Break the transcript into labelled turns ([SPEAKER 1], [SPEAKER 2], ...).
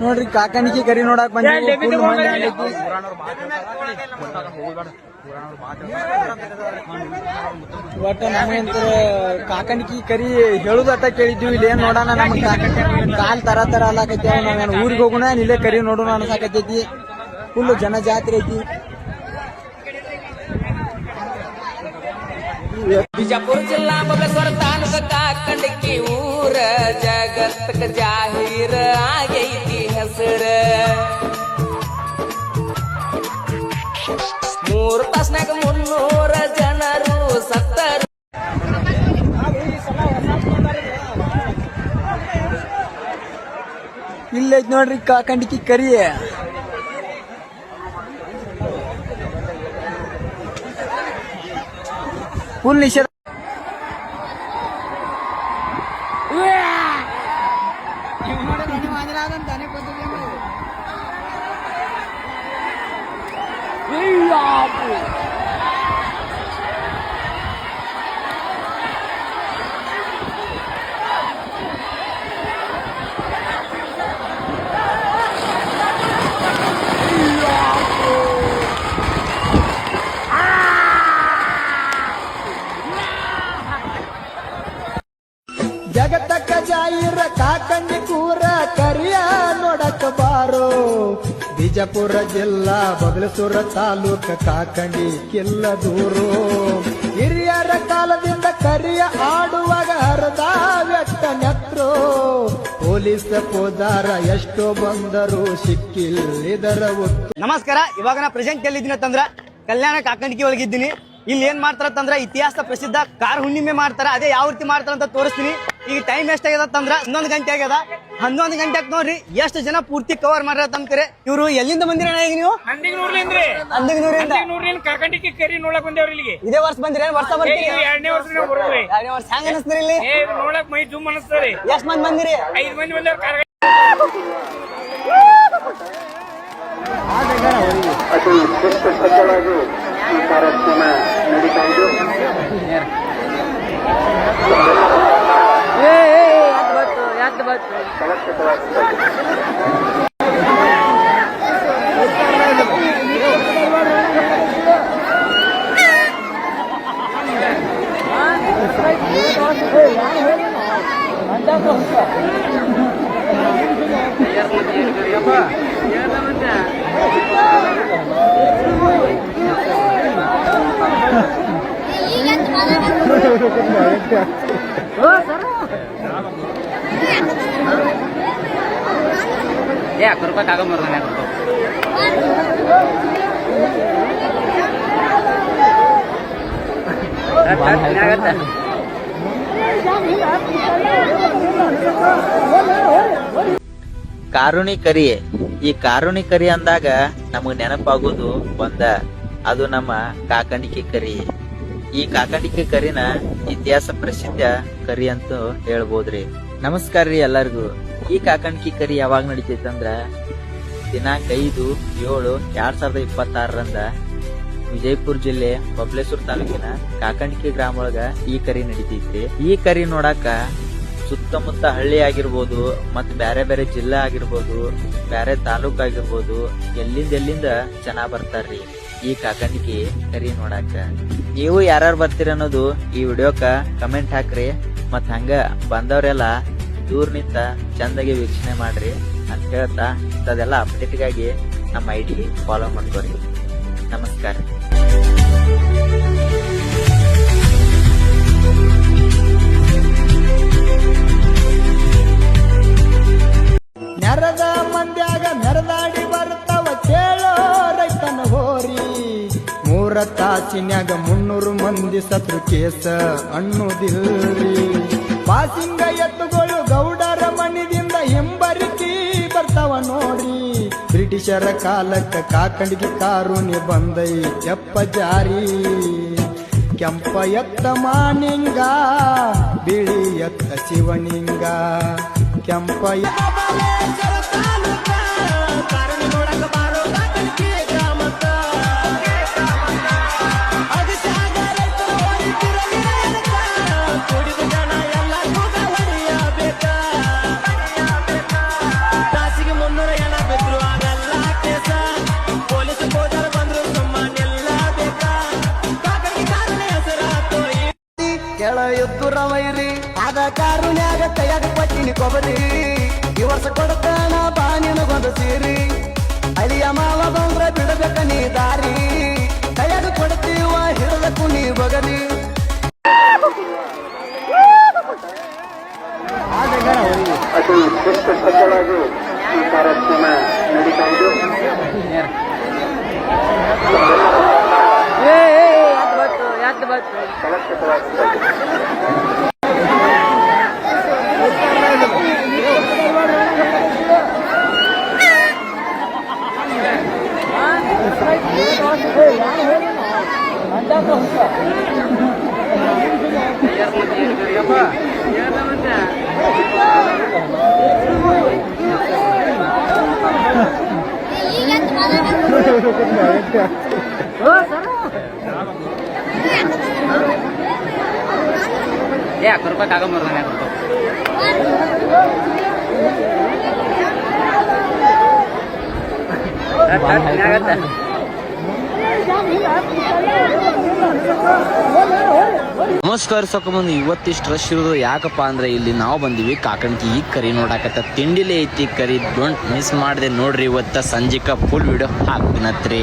[SPEAKER 1] ನೋಡ್ರಿ ಕಾಕಣಿಕೆ ಕರಿ ನೋಡಕ್ ಬಂದಿ ಒಟ್ಟ ನಮಗಂತ ಕಾಕಣಿಕೆ ಕರಿ ಹೇಳುದಟ್ಟ ಕೇಳಿದ್ವಿ ಇಲ್ಲಿ ಏನ್ ನೋಡೋಣ ನಮಗ್ ಕಾಲ್ ತರ ಅಲ್ಲಾಕೈತಿ ನಾವೇನು ಊರಿಗೆ ಹೋಗೋಣ ಇಲ್ಲೇ ಕರಿ ನೋಡೋಣ ಅನ್ಸಾಕತೈತಿ ಫುಲ್ ಜನ ಜಾತ್ರೆ ಐತಿ
[SPEAKER 2] ಬಿಜಾಪುರ ಜಿಲ್ಲಾ ಬಬಲೇಶ್ವರ ತಾಲೂಕ ಕಾಕಂಡಿಕಿ ಊರ ಜಗತ್ತಕ ಜಾಹೀರ ಆಗೈತಿ ಹೆಸರ 3 ತಾಸ್ನಾಗ 300 ಜನರು ಸತ್ತರು
[SPEAKER 1] ಇಲ್ಲೈತಿ ನೋಡ್ರಿ ಕಾಕಂಡಿಕಿ ಕರಿ ಫುಲ್ ನಿಷೇಧ ಜಗತ್ತಕ್ಕ ಜಾಯಿರ ಕಾಕಂಡಿ ಕೂರ ಕರಿಯ ನೋಡಕ ಬಾರೋ ಬಿಜಾಪುರ ಜಿಲ್ಲಾ ಬಬಲೇಶ್ವರ ತಾಲೂಕ ಕಾಕಂಡಿ ಕಿಲ್ಲ ದೂರು ಹಿರಿಯರ ಕಾಲದಿಂದ ಕರಿಯ ಆಡುವಾಗ ಹರದ ವ್ಯಕ್ತ ನೆತ್ರು ಪೊಲೀಸ್ ಪೋದಾರ ಎಷ್ಟೋ ಬಂದರು ಸಿಕ್ಕಿಲ್ಲಿದರ ಒತ್ತು.
[SPEAKER 3] ನಮಸ್ಕಾರ. ಇವಾಗ ನಾ ಪ್ರೆಸೆಂಟ್ ಎಲ್ಲಿದ್ದೀನಿ ಅಂತಂದ್ರ ಕಲ್ಯಾಣ ಕಾಕಂಡಿಕೆ ಒಳಗಿದ್ದೀನಿ. ಇಲ್ಲಿ ಏನ್ ಮಾಡ್ತಾರಂದ್ರ ಇತಿಹಾಸ ಪ್ರಸಿದ್ಧ ಕಾರ್ ಹುಣ್ಣಿಮೆ ಮಾಡ್ತಾರ. ಅದೇ ಯಾವ ರೀತಿ ಮಾಡ್ತಾರ ಅಂತ ತೋರಿಸ್ತೀನಿ. ಈಗ ಟೈಮ್ ಎಷ್ಟಾಗ್ಯದಂದ್ರ 11 ಗಂಟೆ ಆಗ್ಯದ. 11 ಗಂಟೆಗೆ ನೋಡ್ರಿ ಎಷ್ಟು ಜನ ಪೂರ್ತಿ ಕವರ್ ಮಾಡ್ರತಂಕರೆ. ಇವ್ರು ಎಲ್ಲಿಂದ ಬಂದಿರ ಈಗ ನೀವು?
[SPEAKER 4] ಅಂದಿಗನೂರಿಂದ ಕಾಕಂಡಿಕೆ ಕರಿ ನೋಡಕ್ ಬಂದೇವ್ರಿ ಇಲ್ಲಿಗೆ.
[SPEAKER 3] ಇದೇ ವರ್ಷ ಬಂದಿರ? ವರ್ಷ ಬರ್ತೀರಿ?
[SPEAKER 4] 2ನೇ ವರ್ಷ ಬರೋದ್ರಿ.
[SPEAKER 3] 2ನೇ ವರ್ಷ ಹೆಂಗ ಅನಿಸ್ತೀರಿ ಇಲ್ಲಿ?
[SPEAKER 4] ನೋಡಕ್ ಮೈ ಜುಮ್ ಅನಿಸ್ತರಿ.
[SPEAKER 3] ಎಷ್ಟ್ ಮಂದಿ ಬಂದಿರಿ?
[SPEAKER 4] 5 ಮಂದಿ ಬಂದೇವ್ರಿ.
[SPEAKER 5] ಅತಿ ಶಿಸ್ತುಬದ್ಧವಾಗಿ ಈ ಕಾರ್ಯಕ್ರಮ ನಡೀತಾ ಇದೆ.
[SPEAKER 2] ₹1 ಕಾಗಂಬರ್ತಾನೆ.
[SPEAKER 6] ಕಾರುಣಿ ಕರಿ. ಈ ಕಾರುಣಿ ಕರಿ ಅಂದಾಗ ನಮಗ್ ನೆನಪಾಗೋದು ಒಂದ, ಅದು ನಮ್ಮ ಕಾಕಂಡಿಕೆ ಕರಿ. ಈ ಕಾಕಂಡಿಕೆ ಕರಿನ ಇತಿಹಾಸ ಪ್ರಸಿದ್ಧ ಕರಿ ಅಂತ ಹೇಳ್ಬೋದ್ರಿ. ನಮಸ್ಕಾರ ರೀ ಎಲ್ಲರಿಗೂ. ಈ ಕಾಕಂಡಿಕೆ ಕರಿ ಯಾವಾಗ ನಡೀತೈತಂದ್ರ ದಿನಾಂಕ 5/7/2026 ವಿಜಯಪುರ ಜಿಲ್ಲೆ ಬಬಲೇಶ್ವರ ತಾಲೂಕಿನ ಕಾಕಂಡಿಕೆ ಗ್ರಾಮ ಒಳಗ ಈ ಕರಿ ನಡೀತೈತ್ರಿ. ಈ ಕರಿ ನೋಡಾಕ ಸುತ್ತಮುತ್ತ ಹಳ್ಳಿ ಆಗಿರ್ಬೋದು, ಮತ್ ಬ್ಯಾರೆ ಬೇರೆ ಜಿಲ್ಲಾ ಆಗಿರ್ಬೋದು, ಬ್ಯಾರೆ ತಾಲೂಕ್ ಆಗಿರ್ಬೋದು, ಎಲ್ಲಿಂದ ಜನ ಬರ್ತಾರ್ರಿ ಈ ಕಾಕಂಡಿಕೆ ಕರಿ ನೋಡಾಕ. ನೀವು ಯಾರು ಬರ್ತೀರ ಅನ್ನೋದು ಈ ವಿಡಿಯೋಕ್ಕ ಕಮೆಂಟ್ ಹಾಕ್ರಿ. ಮತ್ ಹಂಗ ಬಂದವ್ರೆಲ್ಲ ದೂರ ನಿಂತ ಚಂದಾಗಿ ವೀಕ್ಷಣೆ ಮಾಡ್ರಿ ಅಂತ ಹೇಳ್ತಾ ಅದೆಲ್ಲ ಅಪ್ಡೇಟ್ಗಾಗಿ ನಮ್ಮ ID ಫಾಲೋ ಮಾಡ್ಕೋರಿ. ನಮಸ್ಕಾರ.
[SPEAKER 1] ನೆರದ ಮಂದ್ಯಾಗ ಮೆರದಾಡಿ ಬರ್ತಾವ ಕೇಳೋ ರೈತನ ಹೋರಿ. 3 ತಾಸಿನ್ಯಾಗ 300 ಮಂದಿ ಸತ್ರು ಕೇಸ ಅನ್ನೋದಿಲ್ರಿ. ಪಾಸಿಂಗ ಎತ್ತುಗಳು ಗೌಡರ ಮಣಿದಿಂದ ಹಿಂಬರಿತಿ ಬರ್ತಾವ ನೋಡ್ರಿ. ಬ್ರಿಟಿಷರ ಕಾಲಕ್ಕ ಕಾಕಂಡಿಗೆ ಕಾರುಣಿ ಬಂದೈತ್ಯಪ್ಪ ಜಾರಿ. ಕೆಂಪ ಎತ್ತ ಮಾನಿಂಗ, ಬಿಳಿ ಎತ್ತ ಶಿವನಿಂಗ, ಕೆಂಪ
[SPEAKER 3] ಎತ್ತುರ ವೈರಿ ಆದ ಕಾರುಣ್ಯಾಗ ಕೈಯಾಗ ಪಟ್ಟಿನಿ ಕೊಬರಿ ಈ ವರ್ಷ ಕೊಡ್ತಾನ ಬಾನಿನಗೊಂದು ಸೀರಿ ಅಳಿಯ ಮಾವ ಬಂದ್ರ ಬಿಡಬೇಕ ನೀ ದಾರಿ ಕೈಯಾಗ ಕೊಡ್ತೀವ ಹಿಡದಕ್ಕೂ ನೀ ಬಗರಿ
[SPEAKER 5] ಅತಿ ಶಿಸ್ತು ಸಜ್ಜವಾಗಿ ಈ ಕಾರ್ಯಕ್ರಮ ನಡೀತಾ ಇದೆ.
[SPEAKER 2] ₹1 ತಗೊಂಬರ್ತಾನೆ
[SPEAKER 7] ನಮಸ್ಕಾರ ಸೊಕ್ಕಮಂದು ಇವತ್ತಿಷ್ಟು ರಶ್ ಇರೋದು ಯಾಕಪ್ಪ ಅಂದ್ರೆ ಇಲ್ಲಿ ನಾವು ಬಂದಿವಿ ಕಾಕಣಿಕಿ ಈ ಕರಿ ನೋಡಾಕತ್ತ ತಿಂಡಿಲೇ ಐತಿ ಕರಿ ಡೋಂಟ್ ಮಿಸ್ ಮಾಡದೆ ನೋಡ್ರಿ ಇವತ್ತ ಸಂಜಿಕ ಫುಲ್ ವಿಡಿಯೋ ಹಾಕ್ತೀನತ್ರಿ.